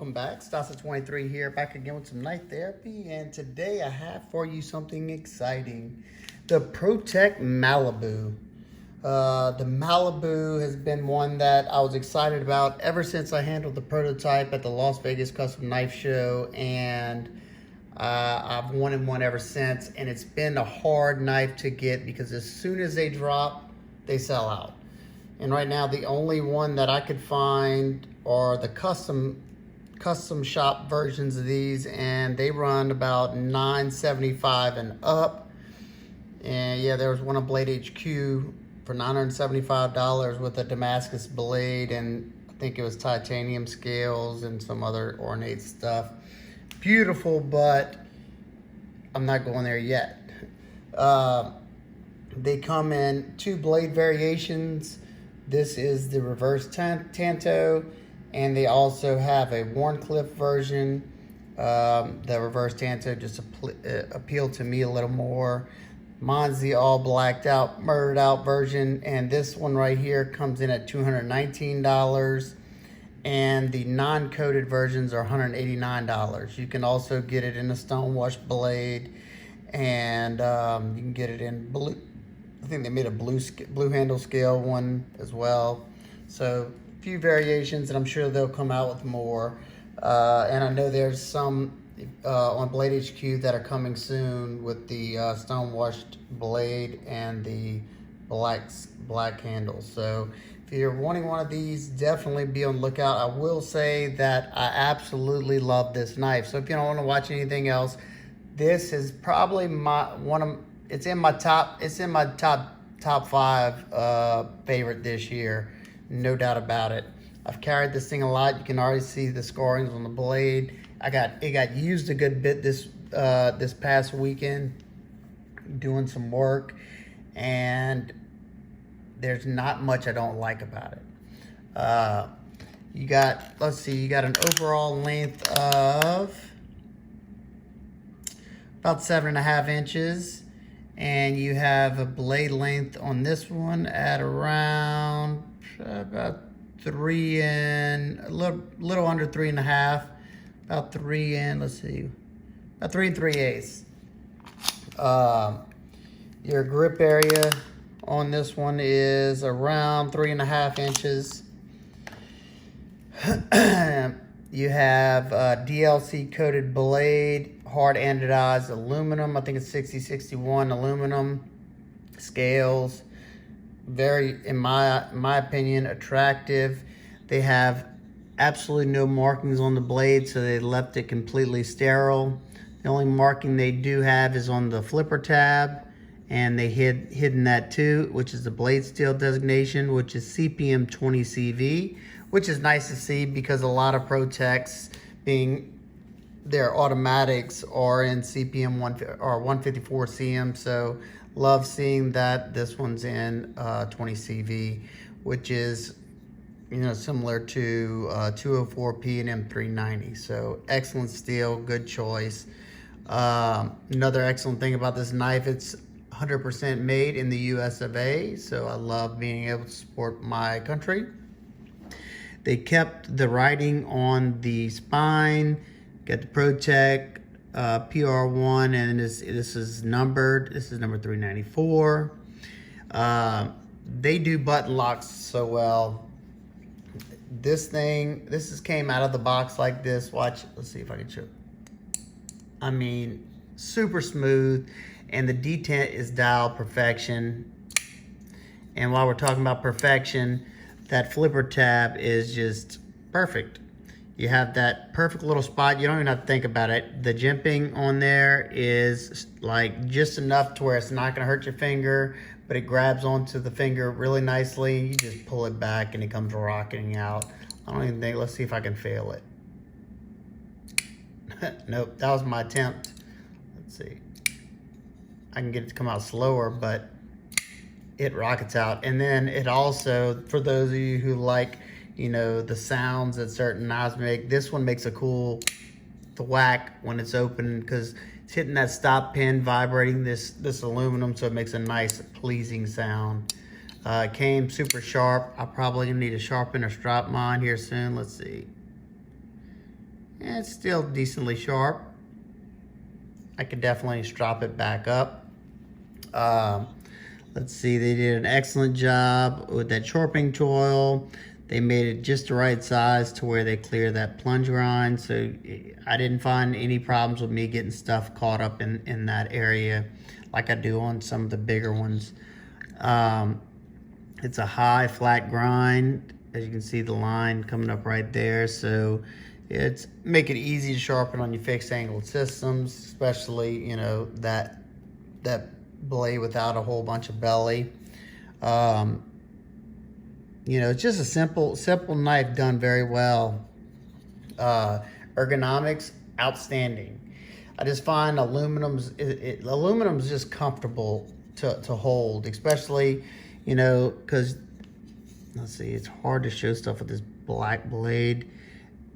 Welcome back, Stasa23 here, back again with some knife therapy, and today I have for you something exciting. The Protech Malibu. The Malibu has been one that I was excited about ever since I handled the prototype at the Las Vegas Custom Knife Show, and I've wanted one ever since, and it's been a hard knife to get because as soon as they drop, they sell out. And right now the only one that I could find are the custom shop versions of these, and they run about $975 and up. And yeah, there was one on Blade HQ for $975 with a Damascus blade, and I think it was titanium scales and some other ornate stuff. Beautiful, but I'm not going there yet. They come in two blade variations. This is the reverse Tanto, and they also have a Warncliffe version. The reverse Tanto just appealed to me a little more. Mine's the all blacked out, murdered out version, and this one right here comes in at $219, and the non-coated versions are $189. You can also get it in a stonewash blade, and you can get it in blue. I think they made a blue handle scale one as well. So a few variations, and I'm sure they'll come out with more. And I know there's some on Blade HQ that are coming soon with the stonewashed blade and the black handle. So if you're wanting one of these, definitely be on the lookout. I will say that I absolutely love this knife. So if you don't want to watch anything else, this is probably it's in my top 5 favorite this year, no doubt about it. I've carried this thing a lot. You can already see the scarrings on the blade. It got used a good bit this past weekend doing some work, and there's not much I don't like about it. You got an overall length of about 7.5 inches. And you have a blade length on this one at around about 3 and a little under 3.5, about 3 and let's see, about 3 3/8. Your grip area on this one is around 3.5 inches. You have DLC coated blade, hard anodized aluminum. I think it's 6061 aluminum scales. Very, in my opinion, attractive. They have absolutely no markings on the blade, so they left it completely sterile. The only marking they do have is on the flipper tab, and they hidden that too, which is the blade steel designation, which is CPM 20 CV, which is nice to see because a lot of Protechs, being their automatics, are in CPM 154 CM. So love seeing that this one's in 20 CV, which is similar to 204P and M390. So excellent steel, good choice. Another excellent thing about this knife, it's 100% made in the US of A. So I love being able to support my country. They kept the writing on the spine. Got the Protech PR1, and this is numbered. This is number 394. They do button locks so well. This came out of the box like this. Watch, let's see if I can show. I mean, super smooth, and the detent is dialed perfection. And while we're talking about perfection, that flipper tab is just perfect. You have that perfect little spot. You don't even have to think about it. The jimping on there is like just enough to where it's not gonna hurt your finger, but it grabs onto the finger really nicely. You just pull it back and it comes rocketing out. I don't even think, let's see if I can fail it. Nope, that was my attempt. Let's see. I can get it to come out slower, but it rockets out. And then it also, for those of you who like, the sounds that certain knives make, this one makes a cool thwack when it's open because it's hitting that stop pin, vibrating this aluminum, so it makes a nice, pleasing sound. It came super sharp. I probably need to sharpen or strap mine here soon. Let's see. and it's still decently sharp. I could definitely strop it back up. Let's see, they did an excellent job with that sharpening tool. They made it just the right size to where they clear that plunge grind. So I didn't find any problems with me getting stuff caught up in that area like I do on some of the bigger ones. It's a high flat grind. As you can see, the line coming up right there. So it's make it easy to sharpen on your fixed angled systems, especially, you know, that blade without a whole bunch of belly. You know, it's just a simple knife done very well. Ergonomics, outstanding. I just find aluminum's just comfortable to hold, especially, you know, because let's see, it's hard to show stuff with this black blade.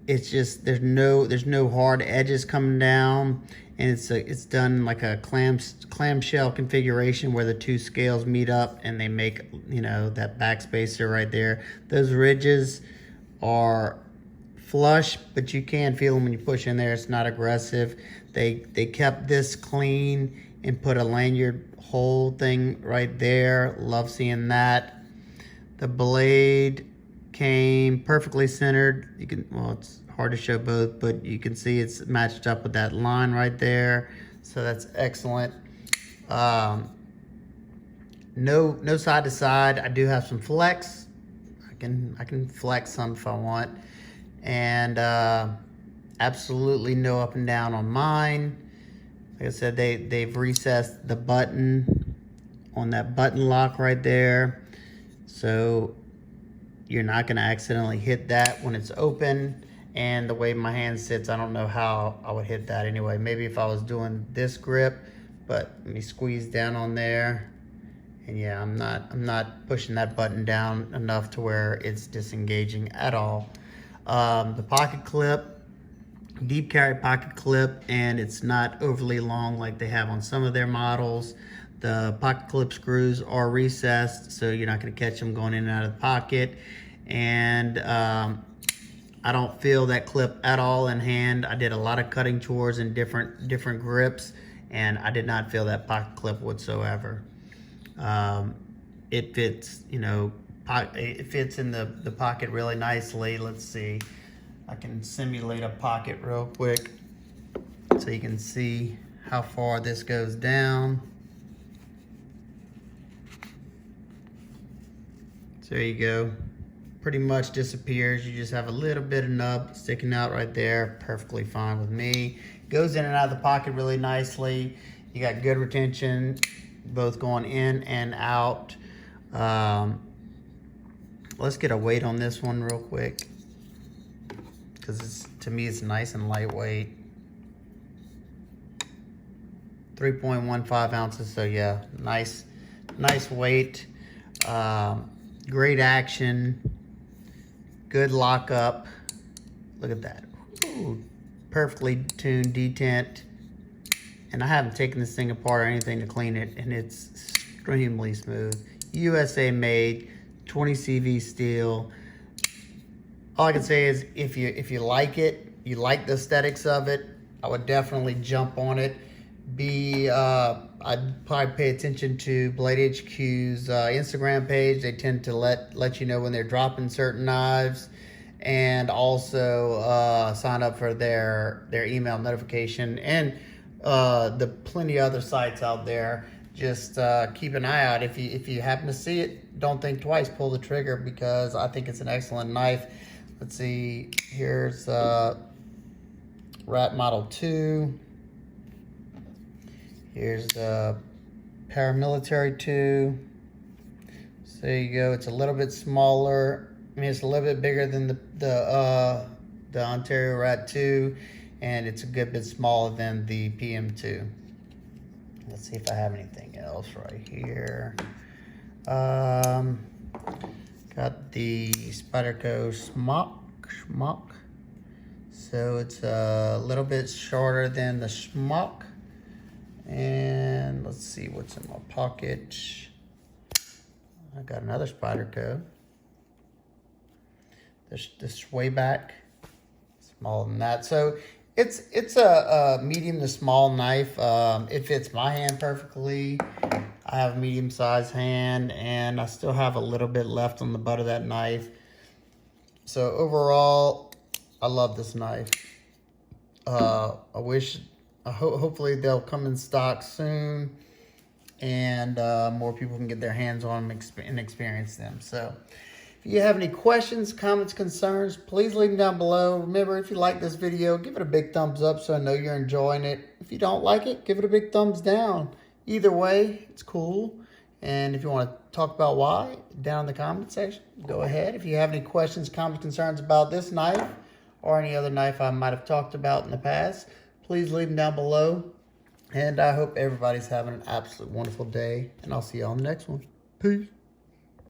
It's just there's no hard edges coming down, and it's done like a clamshell configuration where the two scales meet up and they make, you know, that backspacer right there. Those ridges are flush, but you can feel them when you push in there. It's not aggressive. They kept this clean and put a lanyard hole thing right there. Love seeing that. The blade came perfectly centered. You can, well, it's hard to show both, but you can see it's matched up with that line right there. So that's excellent. No side to side. I do have some flex. I can flex some if I want. And absolutely no up and down on mine. Like I said, they've recessed the button on that button lock right there. So you're not going to accidentally hit that when it's open. And the way my hand sits, I don't know how I would hit that anyway. Maybe if I was doing this grip, but let me squeeze down on there. And yeah, I'm not pushing that button down enough to where it's disengaging at all. The pocket clip, deep carry pocket clip, and it's not overly long like they have on some of their models. The pocket clip screws are recessed, so you're not going to catch them going in and out of the pocket. And I don't feel that clip at all in hand. I did a lot of cutting chores in different grips, and I did not feel that pocket clip whatsoever. It fits, you know, it fits in the pocket really nicely. Let's see, I can simulate a pocket real quick so you can see how far this goes down. So there you go. Pretty much disappears. You just have a little bit of nub sticking out right there. Perfectly fine with me. Goes in and out of the pocket really nicely. You got good retention, both going in and out. Let's get a weight on this one real quick, because to me it's nice and lightweight. 3.15 ounces. So yeah, nice weight. Great action. Good lockup. Look at that. Ooh, perfectly tuned detent. And I haven't taken this thing apart or anything to clean it, and it's extremely smooth. USA made, 20 CV steel. All I can say is if you like it, you like the aesthetics of it, I would definitely jump on it. I'd probably pay attention to Blade HQ's Instagram page. They tend to let you know when they're dropping certain knives, and also sign up for their email notification, and the plenty of other sites out there. Just keep an eye out. If you happen to see it, don't think twice. Pull the trigger, because I think it's an excellent knife. Let's see. Here's Rat Model 2. Here's the Paramilitary 2. So there you go. It's a little bit smaller. I mean, it's a little bit bigger than the Ontario Rat 2, and it's a good bit smaller than the PM2. Let's see if I have anything else right here. Got the Spyderco Schmuck. So it's a little bit shorter than the Schmuck. And let's see what's in my pocket. I got another Spyderco. The Swayback. It's smaller than that. So it's a medium to small knife. It fits my hand perfectly. I have a medium-sized hand, and I still have a little bit left on the butt of that knife. So overall, I love this knife. Hopefully they'll come in stock soon, and more people can get their hands on them and experience them. So if you have any questions, comments, concerns, please leave them down below. Remember, if you like this video, give it a big thumbs up so I know you're enjoying it. If you don't like it, give it a big thumbs down. Either way, it's cool. And if you want to talk about why, down in the comment section, go ahead. If you have any questions, comments, concerns about this knife or any other knife I might have talked about in the past, please leave them down below. And I hope everybody's having an absolute wonderful day. And I'll see you on the next one. Peace.